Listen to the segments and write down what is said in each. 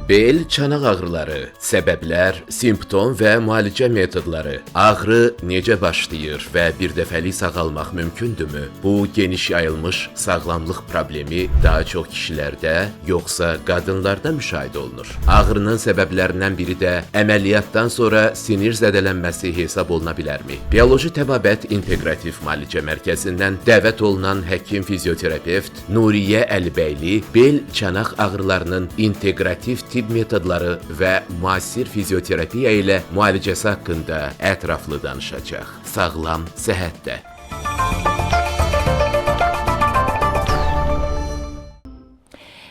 Bel, çanaq ağrıları, səbəblər, simptom və müalicə metodları, ağrı necə başlayır və birdəfəlik sağalmaq mümkündürmü? Bu geniş yayılmış sağlamlıq problemi daha çox kişilərdə, yoxsa qadınlarda müşahidə olunur? Ağrının səbəblərindən biri də əməliyyatdan sonra sinir zədələnməsi hesab oluna bilərmi? Bioloji Təbabət İnteqrativ Müalicə Mərkəzindən dəvət olunan həkim-fizioterapevt Nuriyə Əlibəyli bel, çanaq ağrılarının inteqrativ tibb metodları və müasir fizioterapiya ilə müalicəsi haqqında ətraflı danışacaq. Sağlam səhhətdə.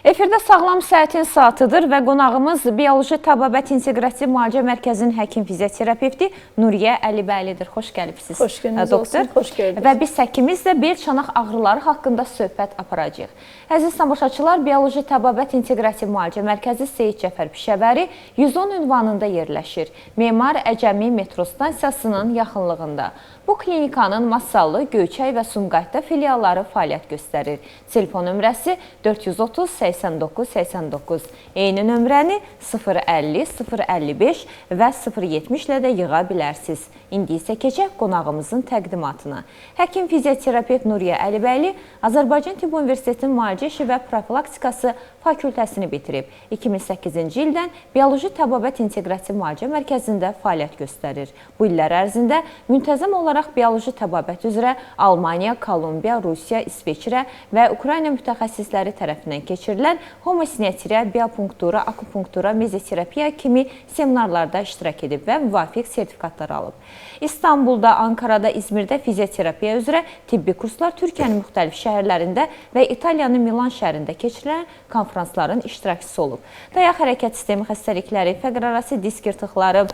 Efirdə Sağlam Səhətin Saatıdır və qonağımız Bioloji Təbabət İnteqrativ Müalicə Mərkəzinin həkim-fizioterapevti Nuriyə Əlibəylidir. Xoş gəlibsiniz, Xoş gününüz doktor. olsun, xoş gördük. Və biz həkimimizlə bel çanaq ağrıları haqqında söhbət aparacağıq. Əziz tamaşaçılar, Bioloji Təbabət İnteqrativ Müalicə Mərkəzi Seyid Cəfər Pişəvəri 110 ünvanında yerləşir. Memar Əcəmi metro stansiyasının yaxınlığında. Bu klinikanın Masallı, Göyçay və Sumqayıtda filialları fəaliyyət göstərir. Telefon nömrəsi 430 89 89. Eyni nömrəni 050 055 və 070 ilə də yığa bilərsiniz. İndi isə keçək qonağımızın təqdimatına. Həkim fizioterapevt Nuriyə Əlibəyli Azərbaycan Tibb Universitetinin Müalicə işi və profilaktikası fakültəsini bitirib. 2008-ci ildən Bioloji Təbabət İnteqrativ Müalicə Mərkəzində fəaliyyət göstərir. Bu illər ərzində müntəzəm olaraq bioloji təbabət üzrə Almaniya, Kolumbiya, Rusiya, İsveçrə və Ukrayna mütəxəssisləri tərəfindən keçirilən homosinetriya, biopunktura, akupunktura, mezoterapiya kimi seminarlarda iştirak edib və müvafiq sertifikatlar alıb. İstanbulda, Ankarada, İzmirdə fizioterapiya üzrə tibbi kurslar Türkiyənin müxtəlif şəhərlərində və İtaliyanın Milan şəhərində keçirilən konferansların iştirakçısı olub. Dayaq hərəkət sistemi xəstəlikləri, fəqrarası disk yırtıqları,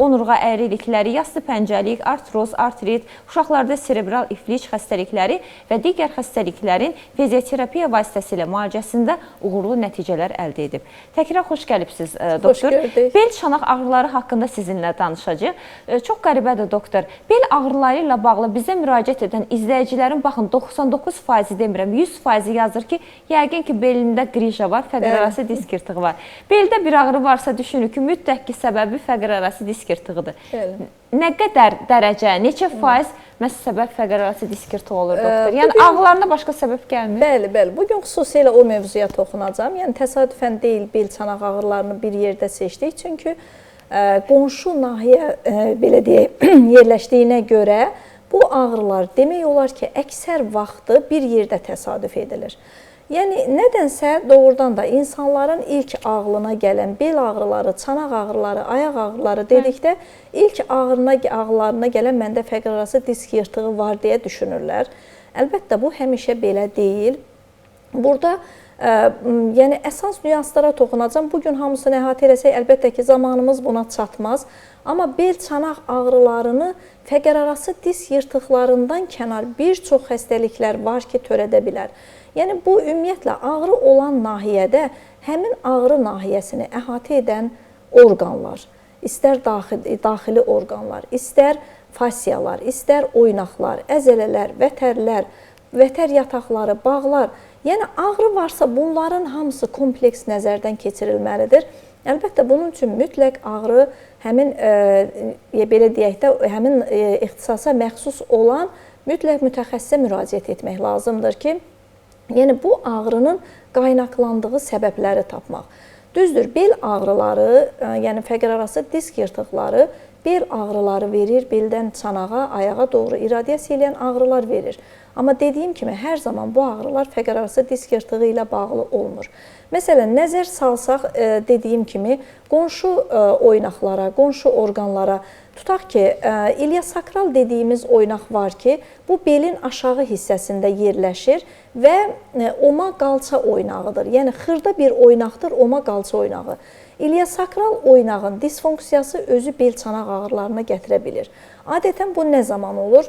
onurğa əyrilikləri, yastı pəncəlik, artroz, artrit, uşaqlarda serebral iflic xəstəlikləri və digər xəstəliklərin fizioterapiya vasitəsilə müalicəsində uğurlu nəticələr əldə edib. Təkrar xoş gəlibsiniz, doktor. Bel çanaq ağrıları haqqında sizinlə danışacağıq. Çox qəribədir, doktor. Bel ağrıları ilə bağlı bizə müraciət edən izləyicilərin, baxın, 99% demirəm, 100% yazır ki, yəqin ki, belində qrija var, fəqrarası disk yırtığı var. Beldə bir ağrı varsa düşünün ki, mütləq ki, səbəbi fəqrarası disk yırtığıdır. Nə qədər dərəcə, neçə faiz səbəb fəqrarası disk yırtığı olur, doktor? Yəni, ağrılarına başqa səbəb gəlmir? Bəli, bəli. Bugün xüsusilə o mövzuya toxunacağım. Yəni, təsadüfən deyil, bel çanaq ağrılarını bir yerdə seçdik. Çünki qonşu nahiyə, belə deyək, yerləşdiyinə görə bu ağrılar demək olar ki, əksər vaxtı bir yerdə təsadüf edilir. Yəni, nədənsə doğrudan da insanların ilk ağlına gələn bel ağrıları, çanaq ağrıları, ayaq ağrıları dedikdə ilk ağrılarına gələn məndə fəqrarası disk yırtığı var deyə düşünürlər. Əlbəttə, bu həmişə belə deyil. Burada yəni əsas nüanslara toxunacağım. Bugün hamısını əhatə eləsək, əlbəttə ki, zamanımız buna çatmaz. Amma bel çanaq ağrılarını fəqrarası disk yırtıqlarından kənar bir çox xəstəliklər var ki, törədə bilər. Yəni, bu ümumiyyətlə ağrı olan nahiyədə həmin ağrı nahiyəsini əhatə edən orqanlar, istər daxili orqanlar, istər fasiyalar, istər oynaqlar, əzələlər, vətərlər, vətər yataqları, bağlar, yəni ağrı varsa bunların hamısı kompleks nəzərdən keçirilməlidir. Əlbəttə, bunun üçün mütləq ağrı həmin, belə deyək də, həmin ixtisasa məxsus olan mütləq mütəxəssisə müraciət etmək lazımdır ki, yəni bu ağrının qaynaqlandığı səbəbləri tapmaq. Düzdür, bel ağrıları, yəni fəqrarası disk yırtıqları bel ağrıları verir, beldən çanağa, ayağa doğru iradiasiya edən ağrılar verir. Amma dediyim kimi, hər zaman bu ağrılar fəqrarası disk yırtığı ilə bağlı olmur. Məsələn, nəzər salsaq, dediyim kimi, qonşu oynaqlara, qonşu orqanlara, tutaq ki, iliosakral dediyimiz oynaq var ki, bu belin aşağı hissəsində yerləşir və oma qalça oynağıdır. Yəni, xırda bir oynaqdır, oma qalça oynağı. İliosakral oynağın disfunksiyası özü bel çanaq ağrılarına gətirə bilir. Adətən bu nə zaman olur?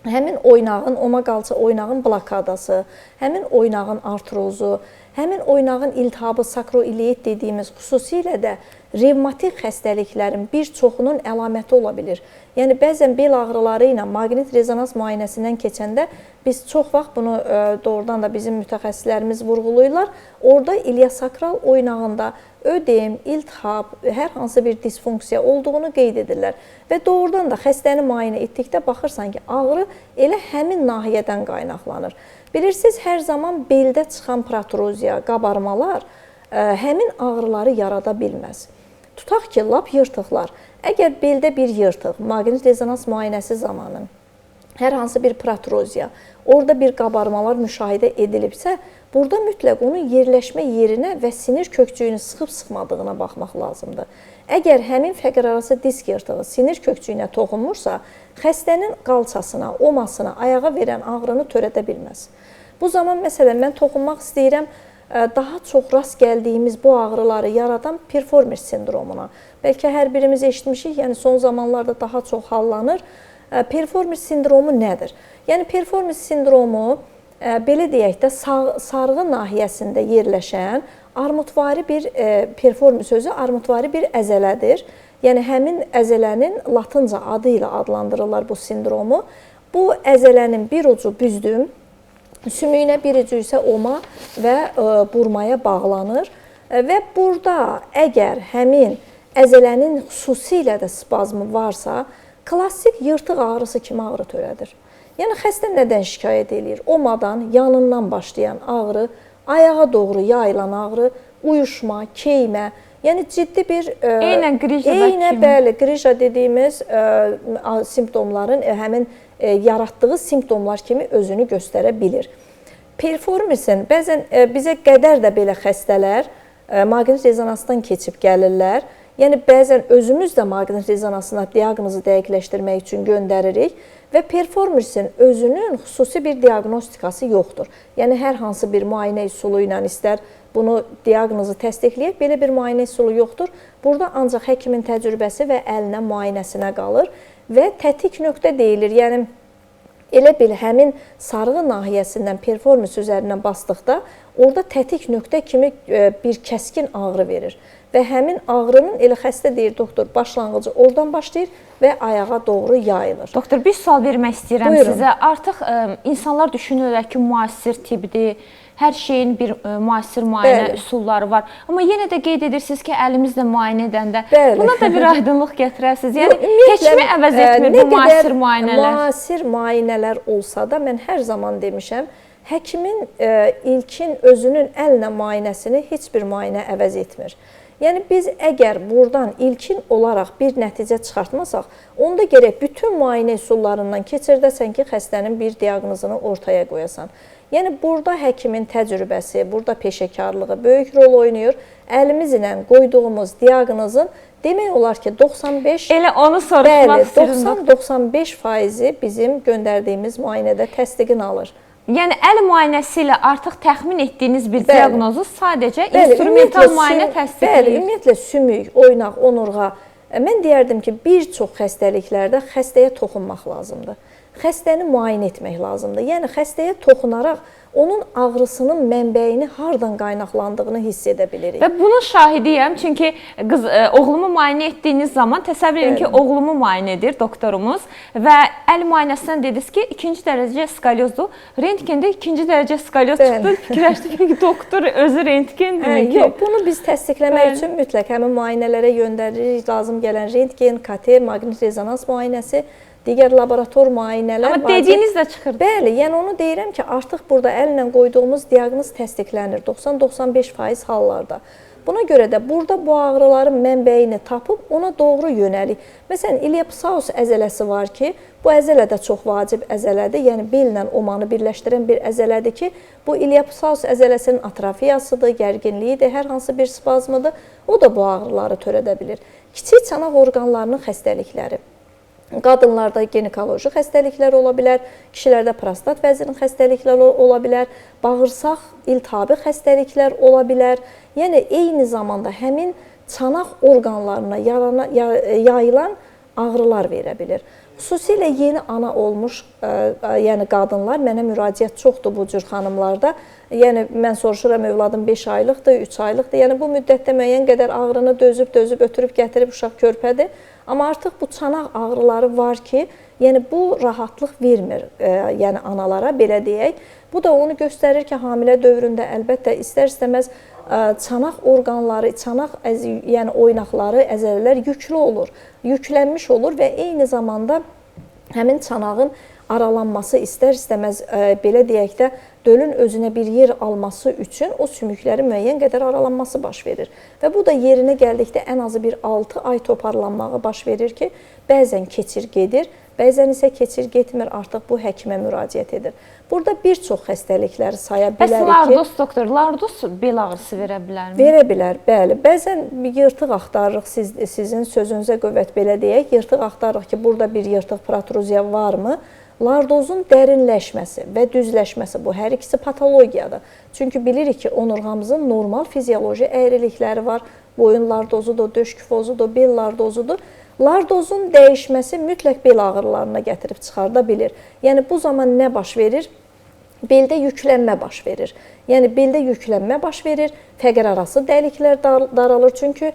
Həmin oynağın, oma qalça oynağın blokadası, həmin oynağın artrozu, həmin oynağın iltihabı, sakroileit dediyimiz xüsusilə də revmatik xəstəliklərin bir çoxunun əlaməti ola bilir. Yəni, bəzən bel ağrıları ilə maqnit rezonans müayinəsindən keçəndə biz çox vaxt bunu doğrudan da bizim mütəxəssislərimiz vurğulayırlar. Orada iliosakral oynağında ödem, iltihab, hər hansı bir disfunksiya olduğunu qeyd edirlər. Və doğrudan da xəstəni müayinə etdikdə baxırsan ki, ağrı elə həmin nahiyədən qaynaqlanır. Bilirsiniz, hər zaman beldə çıxan protruzya, qabarmalar həmin ağrıları yarada bilməz. Tutaq ki, lap yırtıqlar. Əgər beldə bir yırtıq, maqnit rezonans müayinəsi zamanı hər hansı bir protruzya, orada bir qabarmalar müşahidə edilibsə, burada mütləq onun yerləşmə yerinə və sinir kökçüyünü sıxıb-sıxmadığına baxmaq lazımdır. Əgər həmin fəqərarası disk yırtığı sinir kökçüyünə toxunmursa, xəstənin qalçasına, omasına, ayağa verən ağrını törədə bilməz. Bu zaman, məsələn, mən toxunmaq istəyirəm, daha çox rast gəldiyimiz bu ağrıları yaradan performans sindromuna. Bəlkə hər birimiz eşitmişik, yəni son zamanlarda daha çox hallanır. Performans sindromu nədir? Yəni, performans sindromu, belə deyək də, sarğı nahiyəsində yerləşən armudvari bir, performans sözü armudvari bir əzələdir. Yəni, həmin əzələnin latınca adı ilə adlandırırlar bu sindromu. Bu əzələnin bir ucu büzdüm, sümüyünə bir ucu isə oma və burmaya bağlanır və burada əgər həmin əzələnin xüsusilə də spazmı varsa, klassik yırtıq ağrısı kimi ağrı törədir. Yəni, xəstə nədən şikayət edir? Omadan, yanından başlayan ağrı, ayağa doğru yayılan ağrı, uyuşma, keymə, yəni ciddi bir... Eynən qrija kimi. Bəli, qrija dediyimiz simptomların həmin yaratdığı simptomlar kimi özünü göstərə bilir. Performansin, bəzən bizə qədər də belə xəstələr maqnit rezonansdan keçib gəlirlər. Yəni, bəzən özümüz də maqnit rezonansına diaqnozu dəqiqləşdirmək üçün göndəririk və performansin özünün xüsusi bir diaqnostikası yoxdur. Yəni, hər hansı bir müayinə üsulu ilə istər bunu diaqnozu təsdiqləyək, belə bir müayinə üsulu yoxdur. Burada ancaq həkimin təcrübəsi və əlinə müayinəsinə qalır və tətik nöqtə deyilir. Yəni, elə bil həmin sarğı nahiyəsindən performans üzərindən basdıqda orada tətik nöqtə kimi bir kəskin ağrı verir. Və həmin ağrının elə xəstə deyir, doktor, başlanğıcı oradan başlayır və ayağa doğru yayılır. Doktor, bir sual vermək istəyirəm sizə. Artıq insanlar düşünürlər ki, müasir tibdir, hər şeyin bir müasir müayinə üsulları var. Amma yenə də qeyd edirsiniz ki, əlimizlə müayinə edəndə buna da bir aydınlıq gətirəsiniz. Yəni, heç mi əvəz etmir bu müasir müayinələr? Müasir müayinələr olsa da, mən hər zaman demişəm, həkimin ilkin özünün əllə müayinəsini heç bir müayinə əvəz etmir. Yəni, biz əgər buradan ilkin olaraq bir nəticə çıxartmasaq, onda gərək bütün müayinə üsullarından keçirdəsən ki, xəstənin bir diaqnozunu ortaya qoyasan. Yəni, burada həkimin təcrübəsi, burada peşəkarlığı böyük rol oynayır. Əlimizlə qoyduğumuz diaqnozun demək olar ki, 95... Elə onu soruşmaq istəyirəm. 90-95% bizim göndərdiyimiz müayinədə təsdiqini alır. Yəni, əl müayinəsi ilə artıq təxmin etdiyiniz bir diaqnozu sadəcə instrumental müayinə təsdiqləyir. Bəli, ümumiyyətlə sümük, oynaq, onurğa. Mən deyərdim ki, bir çox xəstəliklərdə xəstəyə toxunmaq lazımdır. Xəstəni müayinə etmək lazımdır. Yəni, xəstəyə toxunaraq onun ağrısının mənbəyini hardan qaynaqlandığını hiss edə bilirik. Və bunun şahidiyəm, çünki oğlumu müayinə etdiyiniz zaman təsəvvür edin ki, oğlumu müayinə edir doktorumuz və əl müayinəsindən dediniz ki, 2-ci dərəcə skoliozdur. Rentgende 2-ci dərəcə skolioz çıxdı. Fikirləşdim ki, doktor özü rentgendir. Yox, bunu biz təsdiqləmək üçün mütləq həmin müayinələrə göndəririk. Lazım gələn rentgen, KT, maqnit rezonans müayinəsi, digər laborator müayinələr. Amma dediyiniz də çıxırdı. Bəli, yəni onu deyirəm ki, artıq burada əllə qoyduğumuz diaqnoz təsdiqlənir 90-95% hallarda. Buna görə də burada bu ağrıların mənbəyini tapıb ona doğru yönəlik. Məsələn, iliopsaus əzələsi var ki, bu əzələ də çox vacib əzələdir. Yəni, bellə omanı birləşdirən bir əzələdir ki, bu iliopsaus əzələsinin atrofiyasıdır, gərginliyidir, hər hansı bir spazmıdır. O da bu ağrıları törədə bilir. Kiçik çanaq orqanlarının xəstəlikləri. Qadınlarda ginekoloji xəstəliklər ola bilər, kişilərdə prostat vəzinin xəstəlikləri ola bilər, bağırsaq iltihabi xəstəliklər ola bilər. Yəni, eyni zamanda həmin çanaq orqanlarına yayılan ağrılar verə bilir. Xüsusilə yeni ana olmuş yəni qadınlar, mənə müraciət çoxdur bu cür xanımlarda. Yəni mən soruşuram, övladım 5 aylıqdır, 3 aylıqdır. Yəni bu müddətdə müəyyən qədər ağrını dözüb ötürüb gətirib uşaq körpədir. Amma artıq bu çanaq ağrıları var ki, yəni bu rahatlıq vermir yəni analara, belə deyək. Bu da onu göstərir ki, hamilə dövründə əlbəttə istər-istəməz çanaq orqanları, çanaq yəni oynaqları, əzələlər yüklü olur, yüklənmiş olur və eyni zamanda həmin çanağın aralanması istər-istəməz belə deyək də dölün özünə bir yer alması üçün o sümüklərin müəyyən qədər aralanması baş verir. Və bu da yerinə gəldikdə ən azı bir 6 ay toparlanmağı baş verir ki, bəzən keçir gedir, bəzən isə keçir getmir, artıq bu həkimə müraciət edir. Burada bir çox xəstəlikləri saya bilərik ki... Bəs lardus doktor, lardus bel ağrısı verə bilərmi? Verə bilər, bəli. Bəzən yırtıq axtarırıq, sizin sözünüzə qüvvət belə deyək, yırtıq axtarırıq ki, burada bir yırtıq protruziya varmı? Lardozun dərinləşməsi və düzləşməsi, bu hər ikisi patologiyadır. Çünki bilirik ki, onurğamızın normal fizioloji əyrilikləri var. Boyun lardozudur, döş küfozudur, bel lardozudur. Lardozun dəyişməsi mütləq bel ağrılarına gətirib çıxarda bilir. Yəni bu zaman nə baş verir? Beldə yüklənmə baş verir. Yəni beldə yüklənmə baş verir, fəqər arası dəliklər daralır. Çünki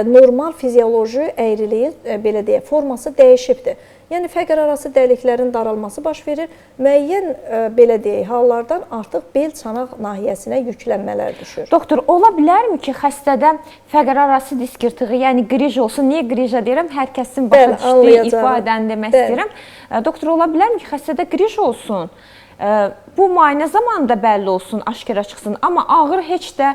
normal fizioloji əyriliyin belə deyək, forması dəyişibdir. Yəni fəqər arası dəliklərin daralması baş verir. Müəyyən belə deyək, hallardan artıq bel çanaq nahiyəsinə yüklənmələr düşür. Doktor, ola bilərmi ki, xəstədə fəqər arası disk yırtığı, yəni qrij olsun? Niyə qrija deyirəm? Hər kəsin başa düşdüyü ifadəni demək istəyirəm. Doktor, ola bilərmi ki, xəstədə qrij olsun? Bu müayinə zamanında bəlli olsun, aşkara çıxsın, amma ağrı heç də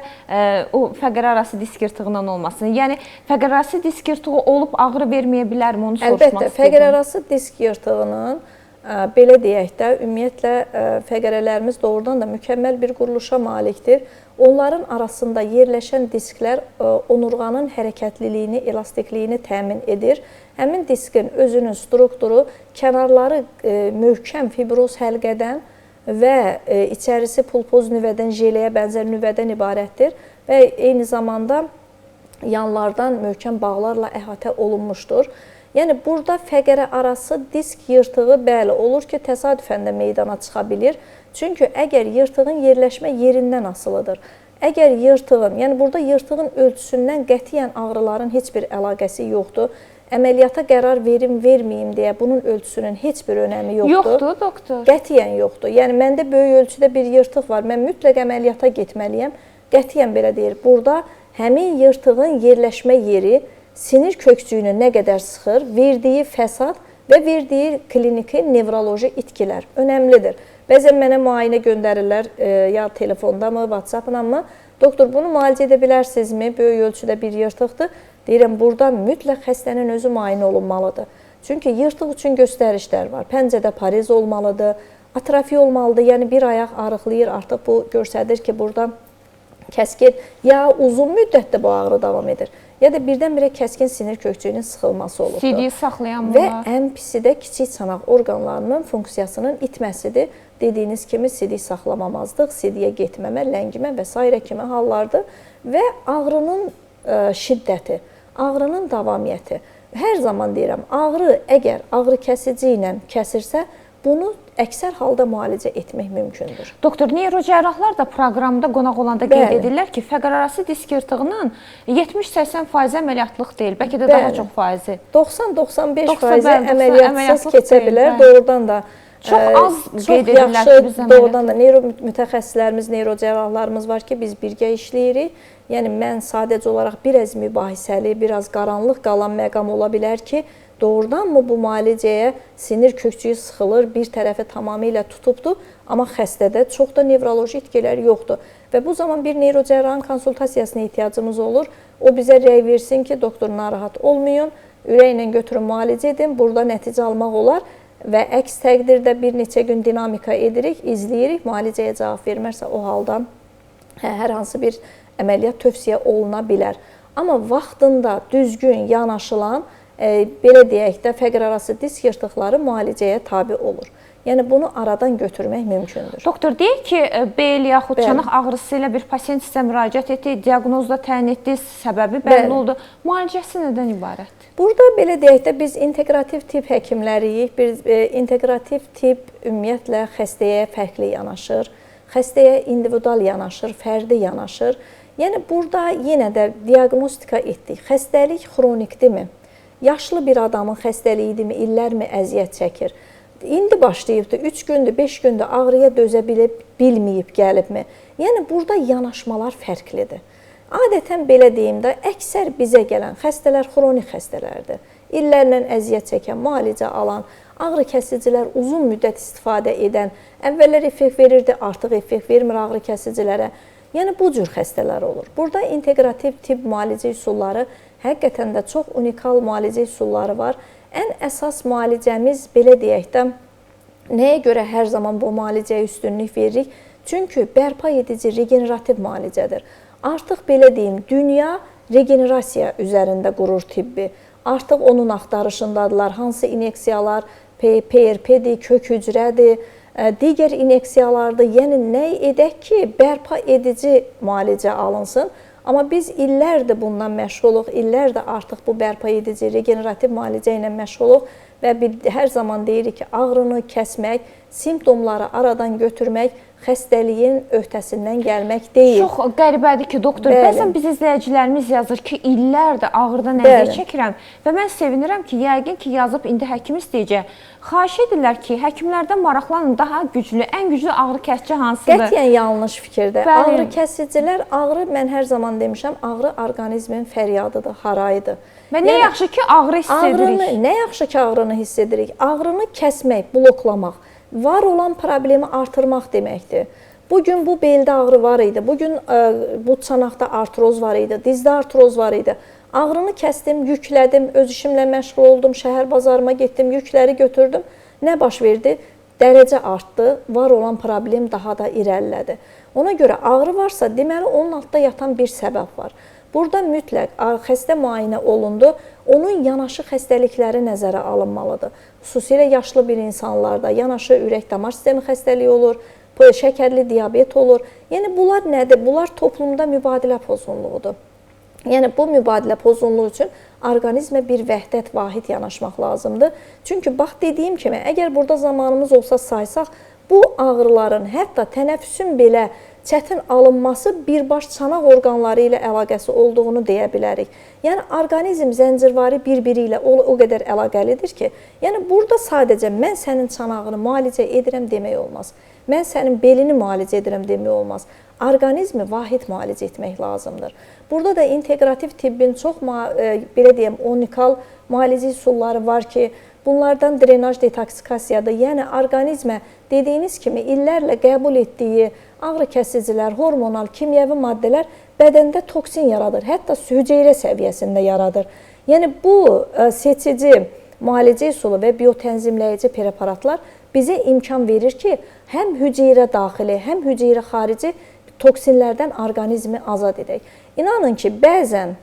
o fəqər arası disk yırtığından olmasın. Yəni fəqər arası disk yırtığı olub ağrı verməyə bilərmi, onu soruşmaq istəyirəm. Əlbəttə, fəqər arası disk yırtığının belə deyək də, ümumiyyətlə fəqərələrimiz doğrudan da mükəmməl bir quruluşa malikdir. Onların arasında yerləşən disklər onurğanın hərəkətliliyini, elastikliyini təmin edir. Həmin diskin özünün strukturu kənarları möhkəm fibroz həlqədən və içərisi pulpoz nüvədən, jeleyə bənzər nüvədən ibarətdir və eyni zamanda yanlardan möhkəm bağlarla əhatə olunmuşdur. Yəni burada fəqərə arası disk yırtığı bəli olur ki, təsadüfən də meydana çıxa bilir. Çünki əgər yırtığın yerləşmə yerindən asılıdır. Əgər yırtığın, yəni burada yırtığın ölçüsündən qətiyyən ağrıların heç bir əlaqəsi yoxdur. Əməliyyata qərar verim, verməyim deyə bunun ölçüsünün heç bir önəmi yoxdur. Yoxdur, doktor. Qətiyyən yoxdur. Yəni məndə böyük ölçüdə bir yırtıq var. Mən mütləq əməliyyata getməliyəm. Qətiyyən belə deyir. Burada həmin yırtığın yerləşmə yeri sinir kökçüyünü nə qədər sıxır, verdiyi fəsad və verdiyi kliniki nevroloji itkilər önəmlidir. Bəzən mənə müayinə göndərirlər, ya telefonda mı, WhatsApp-la mı? Doktor, bunu müalicə edə bilərsinizmi? Böyük ölçüdə bir yırtıqdır. Deyirəm, burada mütləq xəstənin özü müayinə olunmalıdır. Çünki yırtıq üçün göstərişlər var. Pəncədə pariz olmalıdır, atrofi olmalıdır. Yəni bir ayaq arıqlayır, artıq bu göstərir ki, burada kəskin ya uzun müddətdə bu ağrı davam edir, ya da birdən-birə kəskin sinir kökçüyünün sıxılması olubdur. CD saxlayan və ən pisi də kiçik çanaq orqanlarının funksiyasının itməsidir. Dediyiniz kimi CD saxlamamazlıq, CD-yə getməmə, ləngimə və s. kimi hallardır və ağrının şiddəti, ağrının davamiyyəti. Hər zaman deyirəm, ağrı əgər ağrı kəsici ilə kəsirsə, bunu əksər halda müalicə etmək mümkündür. Doktor, neyrocərrahlar da proqramda qonaq olanda qeyd edirlər ki, fəqər arası disk yırtığının 70-80% əməliyyatlıq deyil, bəlkə də daha çox faizi. 90-95% əməliyyatsız keçə bilər, doğrudan da. Çox az qeyd edirlər ki, biz doğrudan da mütəxəssislərimiz, neyrocərrahlarımız var ki, biz birgə işləyirik. Yəni, mən sadəcə olaraq biraz mübahisəli, biraz qaranlıq qalan məqam ola bilər ki, doğrudan mı bu müalicəyə sinir kökçüyü sıxılır, bir tərəfi tamamilə tutubdur, amma xəstədə çox da nevroloji itkilər yoxdur. Və bu zaman bir neyrocərrahın konsultasiyasına ehtiyacımız olur. O bizə rəy versin ki, doktor narahat olmayın, ürəklə götürün müalicə edin, burada nəticə almaq olar və əks təqdirdə bir neçə gün dinamika edirik, izləyirik, müalicəyə cavab vermərsə o halda hər hansı bir əməliyyat tövsiyə oluna bilər. Amma vaxtında düzgün yanaşılan, belə deyək də, fəqər arası disk yırtıqları müalicəyə tabi olur. Yəni bunu aradan götürmək mümkündür. Doktor, deyək ki, bel yaxud çanaq ağrısı ilə bir pasiyent sizə müraciət etdi, diaqnoz da təyin etdi, səbəbi bəlli oldu. Müalicəsi nədən ibarətdir? Burada belə deyək də biz inteqrativ tibb həkimləriyik. İnteqrativ tibb ümumiyyətlə xəstəyə fərqli yanaşır, xəstəyə individual yanaşır, fərdi yanaşır. Yəni burada yenə də diaqnostika etdik. Xəstəlik xronikdirmi? Yaşlı bir adamın xəstəliyidirmi? İllərmi əziyyət çəkir? İndi başlayıbdır, 3 gündür, 5 gündür ağrıya dözə bilməyib gəlibmi? Yəni burada yanaşmalar fərqlidir. Adətən belə deyim də, əksər bizə gələn xəstələr xronik xəstələrdir. İllərlə əziyyət çəkən, müalicə alan, ağrı kəsicilər uzun müddət istifadə edən, əvvəllər effekt verirdi, artıq effekt vermir ağrı kəsicilərə. Yəni bu cür xəstələr olur. Burada inteqrativ tibb müalicə üsulları həqiqətən də çox unikal müalicə üsulları var. Ən əsas müalicəmiz belə deyək də, nəyə görə hər zaman bu müalicəyə üstünlük veririk? Çünki bərpa edici regenerativ müalicədir. Artıq belə deyim, dünya regenerasiya üzərində qurur tibbi. Artıq onun axtarışındadılar. Hansı inyeksiyalar, PRP-dir, kök hücrədir, digər inyeksiyalardır. Yəni nə edək ki, bərpa edici müalicə alınsın. Amma biz illərdir bundan məşğuluq, illərdir artıq bu bərpa edici, regenerativ müalicə ilə məşğuluq və hər zaman deyirik ki, ağrını kəsmək, simptomları aradan götürmək, xəstəliyin öhdəsindən gəlmək deyil. Çox qəribədir ki, doktor, bəzən biz izləyicilərimiz yazır ki, illərdir ağrıdan əziyyət çəkirəm və mən sevinirəm ki, yəqin ki, yazıb indi həkim istəyəcək. Xahiş edirlər ki, həkimlərdən maraqlanın, daha güclü, ən güclü ağrı kəsici hansıdır? Qətiyyən yanlış fikirdir. Ağrı kəsicilər, ağrı mən hər zaman demişəm, ağrı orqanizmin fəryadıdır, harayıdır. Və nə yaxşı ki, ağrı hiss edirik. Nə yaxşı ki, ağrını hiss edirik. Ağrını kəsmək, bloklamaq, var olan problemi artırmaq deməkdir. Bugün bu beldə ağrı var idi, bugün bu çanaqda artroz var idi, dizdə artroz var idi. Ağrını kəsdim, yüklədim, öz işimlə məşğul oldum, şəhər bazarıma getdim, yükləri götürdüm. Nə baş verdi? Dərəcə artdı, var olan problem daha da irəlilədi. Ona görə ağrı varsa, deməli onun altında yatan bir səbəb var. Burada mütləq xəstə müayinə olundu, onun yanaşı xəstəlikləri nəzərə alınmalıdır. Xüsusilə yaşlı bir insanlarda yanaşı ürək-damar sistemi xəstəliyi olur, şəkərli diabet olur. Yəni bunlar nədir? Bunlar toplumda mübadilə pozğunluğudur. Yəni bu mübadilə pozğunluğu üçün orqanizmə bir vəhdət, vahid yanaşmaq lazımdır. Çünki bax dediyim kimi, əgər burada zamanımız olsa saysaq, bu ağrıların, hətta tənəffüsün belə çətin alınması birbaş çanaq orqanları ilə əlaqəsi olduğunu deyə bilərik. Yəni orqanizm zəncirvari bir-biri ilə o qədər əlaqəlidir ki, yəni burada sadəcə mən sənin çanağını müalicə edirəm demək olmaz. Mən sənin belini müalicə edirəm demək olmaz. Orqanizmi vahid müalicə etmək lazımdır. Burada da inteqrativ tibbin çox belə deyim, unikal müalicə üsulları var ki, bunlardan drenaj detoksikasiyadır. Yəni orqanizmə dediyiniz kimi illərlə qəbul etdiyi ağrı kəsicilər, hormonal, kimyəvi maddələr bədəndə toksin yaradır, hətta hüceyrə səviyyəsində yaradır. Yəni bu seçici müalicə üsulu və biotənzimləyici preparatlar bizə imkan verir ki, həm hüceyrə daxili, həm hüceyrə xarici toksinlərdən orqanizmi azad edək. İnanın ki, bəzən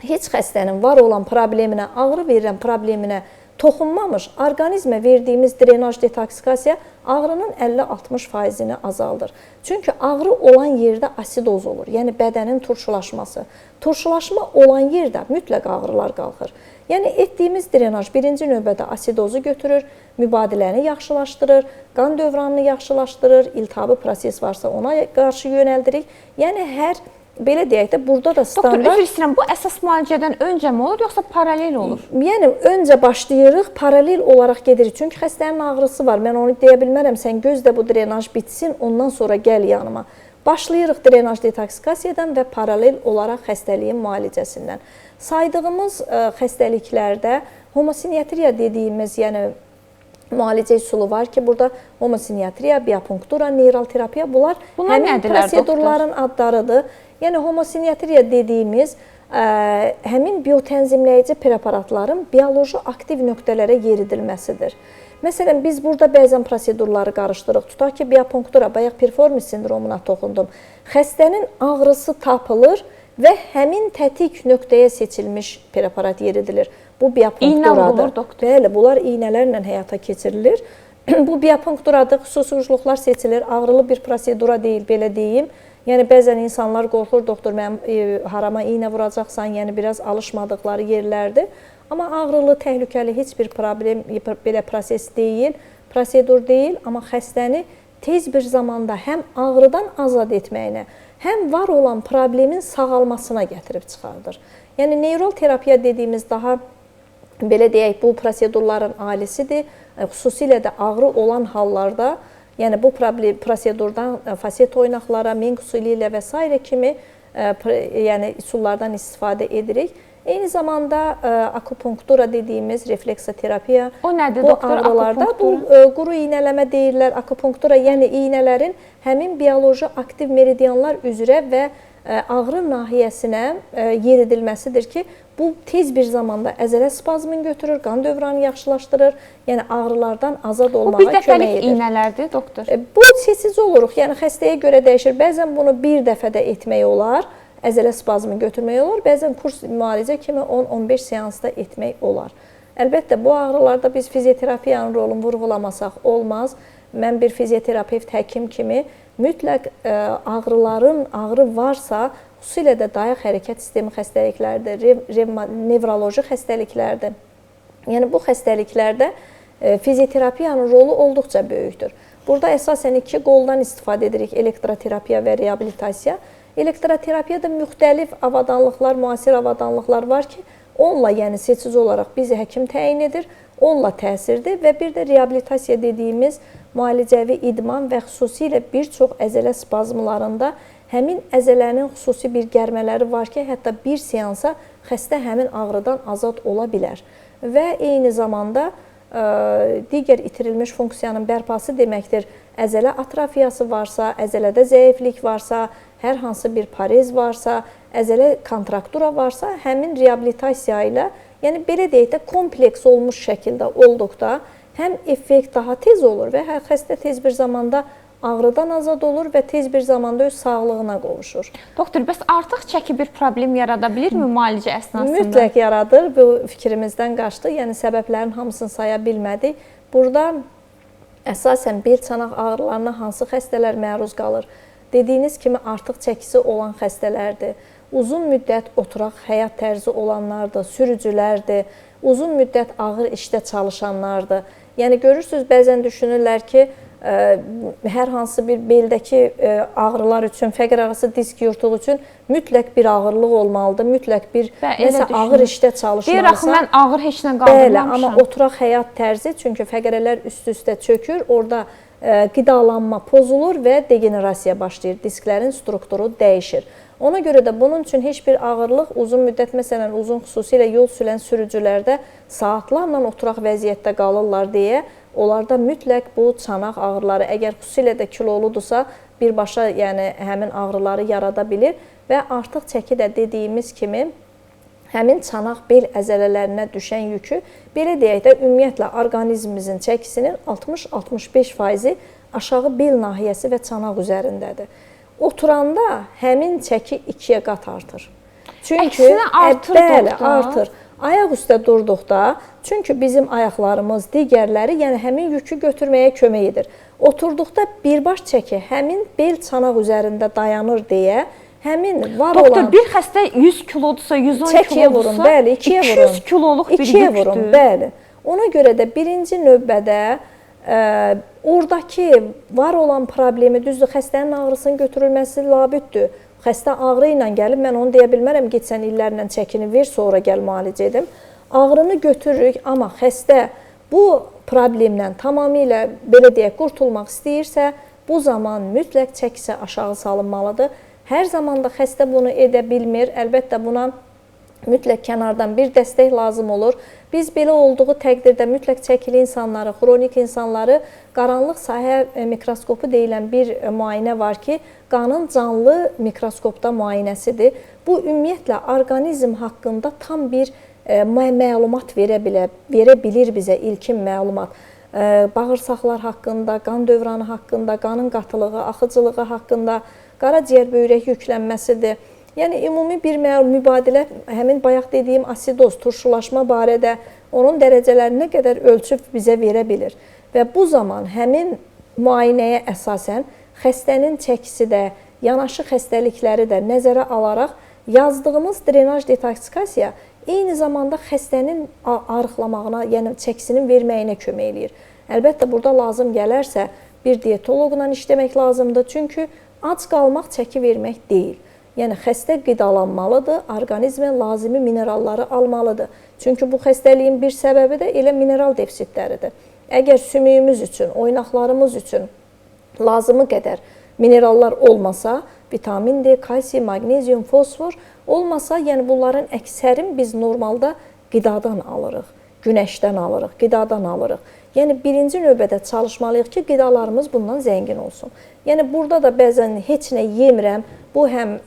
heç xəstənin var olan probleminə, ağrı verirən probleminə toxunmamış, orqanizmə verdiyimiz drenaj detoksikasiya ağrının 50-60%-ni azaldır. Çünki ağrı olan yerdə asidoz olur, yəni bədənin turşulaşması. Turşulaşma olan yerdə mütləq ağrılar qalxır. Yəni etdiyimiz drenaj birinci növbədə asidozu götürür, mübadiləni yaxşılaşdırır, qan dövranını yaxşılaşdırır, iltihabi proses varsa ona qarşı yönəldirik. Yəni hər belə deyək də, burada da standart... Doktor, üzr istəyirəm, bu əsas müalicədən öncə mi olur, yoxsa paralel olur? Yəni, öncə başlayırıq, paralel olaraq gedirik. Çünki xəstənin ağrısı var, mən onu deyə bilmərəm, sən gözlə bu drenaj bitsin, ondan sonra gəl yanıma. Başlayırıq drenaj detoksikasiyadan və paralel olaraq xəstəliyin müalicəsindən. Saydığımız xəstəliklərdə homosiniatriya dediyimiz, yəni müalicə üsulu var ki, burada homosiniatriya, biopunktura, neyral terapiya, bunlar həmin prosedurların adlarıdır. Yəni, homosiniatriya dediyimiz həmin biotənzimləyici preparatların bioloji aktiv nöqtələrə yeridilməsidir. Məsələn, biz burada bəzən prosedurları qarışdırıq. Tutaq ki, biopunktura, bayaq performis sindromuna toxundum. Xəstənin ağrısı tapılır və həmin tətik nöqtəyə seçilmiş preparat yeridilir. Bu biopunkturadır. İynə vurulur, doktor. Bəli, bunlar iynələrlə həyata keçirilir. bu biopunkturadır, xüsusi ucluqlar seçilir, ağrılı bir prosedura deyil, belə deyim. Yəni, bəzən insanlar qorxur, doktor, mən harama iynə vuracaqsan, yəni biraz alışmadıqları yerlərdir. Amma ağrılı, təhlükəli heç bir problem, belə proses deyil, prosedur deyil. Amma xəstəni tez bir zamanda həm ağrıdan azad etməyinə, həm var olan problemin sağalmasına gətirib çıxardır. Yəni, neyral terapiya dediyimiz daha, belə deyək, bu prosedurların alisidir. Xüsusilə də ağrı olan hallarda, yəni bu prosedurdan faset oynaqlara, Meng usulü ilə və s. kimi yəni üsullardan istifadə edirik. Eyni zamanda akupunktura dediyimiz refleksoterapiya, o nədir, bu doktor, ağrılarda bu quru iynələmə deyirlər. Akupunktura, yəni iynələrin həmin bioloji aktiv meridianlar üzrə və ağrı nahiyəsinə yeridilməsidir ki, bu tez bir zamanda əzələ spazmını götürür, qan dövranı yaxşılaşdırır, yəni ağrılardan azad olmağa kömək edir. Bu bir dəfəlik iynələrdir, doktor? Bu seçici oluruq, yəni xəstəyə görə dəyişir. Bəzən bunu bir dəfədə etmək olar, əzələ spazmını götürmək olar, bəzən kurs müalicə kimi 10-15 seansda etmək olar. Əlbəttə, bu ağrılarda biz fizioterapiyanın rolunu vurğulamasaq olmaz. Mən bir fizioterapevt, həkim kimi mütləq ağrı varsa, xüsusilə də dayaq hərəkət sistemi xəstəliklərdir, nevroloji xəstəliklərdir. Yəni, bu xəstəliklərdə fizioterapiyanın rolu olduqca böyükdür. Burada əsasən iki qoldan istifadə edirik, elektroterapiya və reabilitasiya. Elektroterapiyada müxtəlif avadanlıqlar, müasir avadanlıqlar var ki, onunla, yəni seçici olaraq bizi həkim təyin edir, onunla təsirdir və bir də reabilitasiya dediyimiz müalicəvi idman və xüsusilə bir çox əzələ spazmlarında həmin əzələnin xüsusi bir gərmələri var ki, hətta bir seansa xəstə həmin ağrıdan azad ola bilər. Və eyni zamanda digər itirilmiş funksiyanın bərpası deməkdir, əzələ atrofiyası varsa, əzələdə zəiflik varsa, hər hansı bir parez varsa, əzələ kontraktura varsa, həmin reabilitasiya ilə, yəni belə deyək də kompleks olmuş şəkildə olduqda həm effekt daha tez olur və xəstə tez bir zamanda ağrıdan azad olur və tez bir zamanda öz sağlığına qovuşur. Doktor, bəs artıq çəki bir problem yarada bilirmi müalicə əsnasında? Mütləq yaradır, bu fikrimizdən qaçdı, yəni səbəblərin hamısını saya bilmədik. Burada əsasən bel çanaq ağrılarına hansı xəstələr məruz qalır? Dediyiniz kimi artıq çəkisi olan xəstələrdir, uzun müddət oturaq həyat tərzi olanlardır, sürücülərdir, uzun müddət ağır işdə çalışanlardır. Yəni görürsünüz, bəzən düşünürlər ki, hər hansı bir beldəki ağrılar üçün, fəqər arası disk yurtuğu üçün mütləq bir ağırlıq olmalıdır, mütləq bir nəsə ağır işdə çalışmalısan. Deyir, axı, mən ağır heç nə qaldırmamışam. Bəli, amma oturaq həyat tərzi, çünki fəqərələr üst-üstə çökür, orada qidalanma pozulur və degenerasiya başlayır, disklərin strukturu dəyişir. Ona görə də bunun üçün heç bir ağırlıq uzun müddət, məsələn, uzun xüsusilə yol sürən sürücülərdə saatlarla oturaq vəziyyətdə qalırlar deyə, onlarda mütləq bu çanaq ağrıları, əgər xüsusilə də kiloludursa, birbaşa yəni həmin ağrıları yarada bilir və artıq çəki də dediyimiz kimi həmin çanaq bel əzələlərinə düşən yükü, belə deyək də, ümumiyyətlə orqanizmimizin çəkisinin 60-65% aşağı bel nahiyəsi və çanaq üzərindədir. Oturanda həmin çəki 2-yə qat artır. Əksinə artır, bəli, artır. Ayaq üstə durduqda, çünki bizim ayaqlarımız, digərləri, yəni həmin yükü götürməyə kömək edir. Oturduqda birbaş çəki həmin bel çanaq üzərində dayanır deyə, həmin var olan... Doktor, bir xəstə 100 kilodursa, 110 kilodursa, bəli, 200 kiloluq bir yükdür. Bəli. Ona görə də birinci növbədə oradakı var olan problemi, düzdür, xəstənin ağrısının götürülməsi labüddür. Xəstə ağrı ilə gəlib, mən onu deyə bilmərəm, geçən illərlə çəkini ver, sonra gəl müalicə edim. Ağrını götürürük, amma xəstə bu problemlə tamamilə, belə deyək, qurtulmaq istəyirsə, bu zaman mütləq çəkisi aşağı salınmalıdır. Hər zaman da xəstə bunu edə bilmir, əlbəttə buna mütləq kənardan bir dəstək lazım olur. Biz belə olduğu təqdirdə mütləq çəkili insanları, xronik insanları qaranlıq sahə mikroskopu deyilən bir müayinə var ki, qanın canlı mikroskopda müayinəsidir. Bu, ümumiyyətlə, orqanizm haqqında tam bir məlumat verə bilir bizə, ilkin məlumat. Bağırsaqlar haqqında, qan dövranı haqqında, qanın qatılığı, axıcılığı haqqında, qaraciyər böyrək yüklənməsidir. Yəni, ümumi bir mübadilə, həmin bayaq dediyim asidoz, turşulaşma barədə onun dərəcələrinə qədər ölçüb bizə verə bilir. və bu zaman həmin müayinəyə əsasən xəstənin çəkisi də, yanaşı xəstəlikləri də nəzərə alaraq yazdığımız drenaj detoksikasiya eyni zamanda xəstənin arıqlamağına, yəni çəkisinin verməyinə kömək eləyir. Əlbəttə, burada lazım gələrsə bir dietoloqla işləmək lazımdır. Çünki ac qalmaq çəki vermək deyil. Yəni, xəstə qidalanmalıdır, orqanizmə lazımi mineralları almalıdır. Çünki bu xəstəliyin bir səbəbi də elə mineral defisitləridir. Əgər sümüyümüz üçün, oynaqlarımız üçün lazımı qədər minerallar olmasa, vitamin D, kalsium, magnezium, fosfor olmasa, yəni bunların əksərin biz normalda qidadan alırıq, günəşdən alırıq, qidadan alırıq. Yəni, birinci növbədə çalışmalıyıq ki, qidalarımız bundan zəngin olsun. Yəni, burada da bəzən heç nə yemirəm, bu həm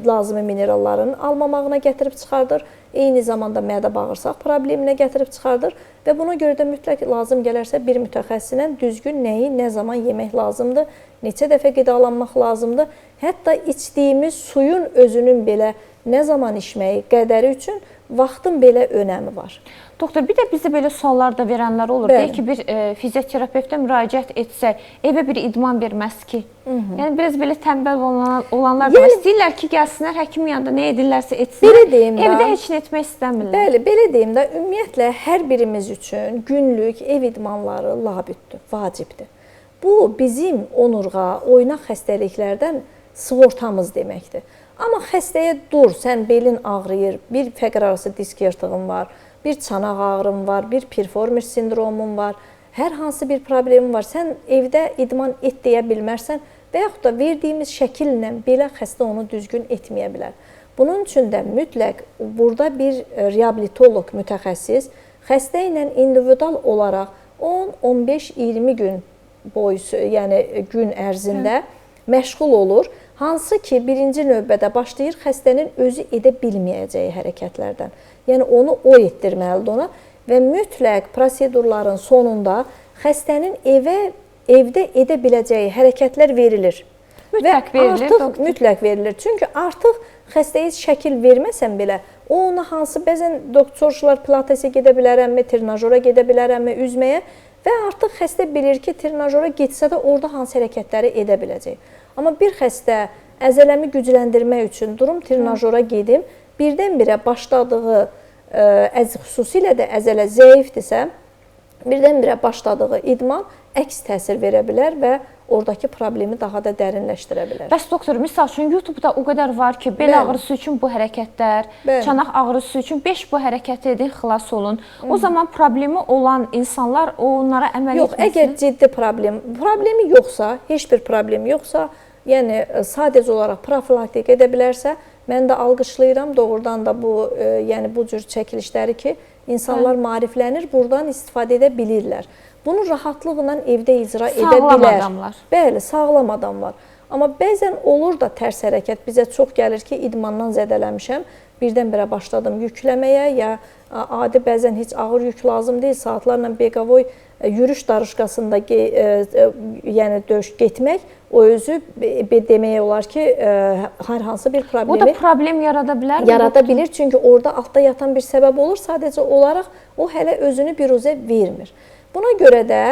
lazımi mineralların almamağına gətirib çıxardır, eyni zamanda mədə-bağırsaq probleminə gətirib çıxardır və buna görə də mütləq lazım gələrsə bir mütəxəssislə düzgün nəyi, nə zaman yemək lazımdır, neçə dəfə qidalanmaq lazımdır, hətta içdiyimiz suyun özünün belə nə zaman içməyi qədəri üçün vaxtın belə önəmi var. Doktor, bir də bizə belə suallar da verənlər olur. Deyək ki, bir fizioterapevtə müraciət etsək, evə bir idman verməz ki. Yəni, biraz belə tənbəl olanlar da istəyirlər ki, gəlsinlər, həkimin yanında nə edirlərsə etsinlər, evdə heç nə etmək istəmirlər. Bəli, belə deyim də, ümumiyyətlə, hər birimiz üçün günlük ev idmanları labüddür, vacibdir. Bu, bizim onurğa, oynaq xəstəliklərdən sığortamız deməkdir. Amma xəstəyə dur, sən belin ağrıyır, bir fəqər arası disk yırtığın var, bir çanaq ağrım var, bir performer sindromun var, hər hansı bir problemin var, sən evdə idman et deyə bilmərsən və yaxud da verdiyimiz şəkillə belə xəstə onu düzgün etməyə bilər. Bunun üçün də mütləq burada bir reabilitoloq mütəxəssis xəstə ilə individual olaraq 10, 15, 20 gün boyu, yəni gün ərzində məşğul olur. Hansı ki, birinci növbədə başlayır xəstənin özü edə bilməyəcəyi hərəkətlərdən. Yəni, onu o etdirməlidir ona və mütləq prosedurların sonunda xəstənin evdə edə biləcəyi hərəkətlər verilir. Mütləq verilir, doktor. Mütləq verilir. Çünki artıq xəstəyə şəkil verməsən belə, o ona hansı, bəzən doktorlar pilatesə gedə bilərəmmi, trenajora gedə bilərəmmi, üzməyə və artıq xəstə bilir ki, trenajora getsə də orada hansı hərəkətləri edə biləcək. Amma bir xəstə əzələmi gücləndirmək üçün durum trenajora gedim, birdən-birə başladığı, xüsusilə də əzələ zəifdirsə, birdən-birə başladığı idman əks təsir verə bilər və oradakı problemi daha da dərinləşdirə bilər. Bəs doktor, misal üçün YouTube-da o qədər var ki, bel ağrısı üçün bu hərəkətlər, çanaq ağrısı üçün 5 bu hərəkət edin, xilas olun. O zaman problemi olan insanlar onlara əməl etməsin. Yox, əgər ciddi problemi yoxsa, heç bir problemi yoxsa, yəni sadəcə olaraq profilaktik edə bilərsə, mən də alqışlayıram doğrudan da bu cür çəkilişləri ki, insanlar maariflənir, buradan istifadə edə bilirlər. Bunu rahatlıqla evdə icra edə bilər. Sağlam adamlar. Bəli, sağlam adamlar. Amma bəzən olur da tərs hərəkət, bizə çox gəlir ki, idmandan zədələmişəm, birdən-birə başladım yükləməyə, ya adi bəzən heç ağır yük lazım deyil, saatlarla Beqavoy yürüyüş darışqasında getmək, o özü demək olar ki, hər hansı bir problemi... O da problem yarada bilər mi? Yarada bilir, çünki orada altda yatan bir səbəb olur, sadəcə olaraq o hələ özünü biruzə vermir. Buna görə də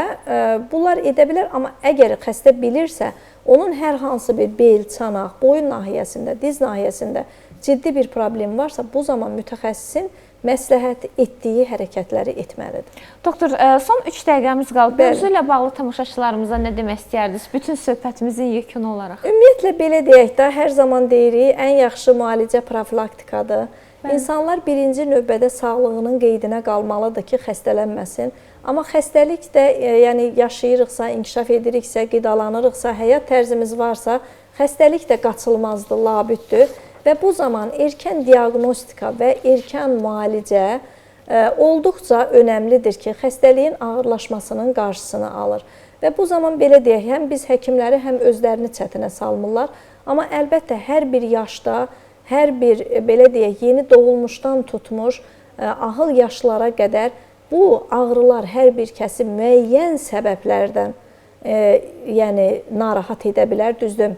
bunlar edə bilər, amma əgər xəstə bilirsə, onun hər hansı bir bel, çanaq, boyun nahiyəsində, diz nahiyəsində ciddi bir problem varsa, bu zaman mütəxəssisin məsləhət etdiyi hərəkətləri etməlidir. Doktor, son 3 dəqiqəmiz qalıb. Mövzu ilə bağlı tamaşaçılarımıza nə demək istəyirdiniz? Bütün söhbətimizin yekunu olaraq. Ümumiyyətlə, belə deyək də, hər zaman deyirik, ən yaxşı müalicə profilaktikadır. İnsanlar birinci növbədə sağlığının qeydinə qalmalıdır ki, xəstələnməsin. Amma xəstəlik də, yəni yaşayırıqsa, inkişaf ediriksə, qidalanırıqsa, həyat tərzimiz varsa, xəstəlik də qaçılmazdır, labüddür. Və bu zaman erkən diaqnostika və erkən müalicə olduqca önəmlidir ki, xəstəliyin ağırlaşmasının qarşısını alır. Və bu zaman belə deyək, həm biz həkimləri, həm özlərini çətinə salmırlar. Amma əlbəttə, hər bir yaşda, hər bir, belə deyək, yeni doğulmuşdan tutmuş, ahıl yaşlara qədər bu ağrılar hər bir kəsi müəyyən səbəblərdən narahat edə bilər, düzdür.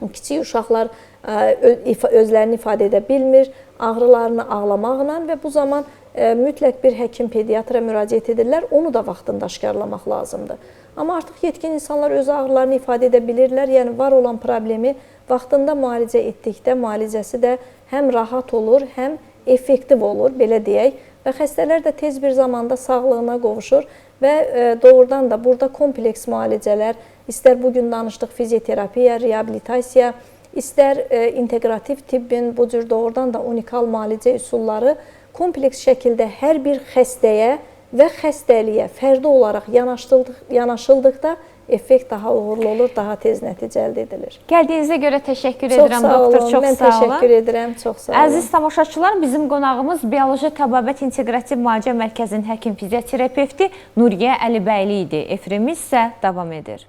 Kiçik uşaqlar özlərini ifadə edə bilmir, ağrılarını ağlamaqla və bu zaman mütləq bir həkim pediatra müraciət edirlər, onu da vaxtında aşkarlamaq lazımdır. Amma artıq yetkin insanlar öz ağrılarını ifadə edə bilirlər, yəni var olan problemi vaxtında müalicə etdikdə müalicəsi də həm rahat olur, həm effektiv olur, belə deyək və xəstələr də tez bir zamanda sağlığına qovuşur və doğrudan da burada kompleks müalicələr, istər bugün danışdıq fizioterapiya, reabilitasiya, istər inteqrativ tibbin bu cür doğrudan da unikal müalicə üsulları kompleks şəkildə hər bir xəstəyə və xəstəliyə fərdi olaraq yanaşıldıqda effekt daha uğurlu olur, daha tez nəticə əldə edilir. Gəldiyinizə görə təşəkkür edirəm, doktor. Çox sağ olun. Mən təşəkkür edirəm, çox sağ olun. Əziz tamaşaçılar, bizim qonağımız Bioloji Təbabət İnteqrativ Müalicə Mərkəzinin həkim fizioterapevti Nuriyə Əlibəyli idi. Efirimiz isə davam edir.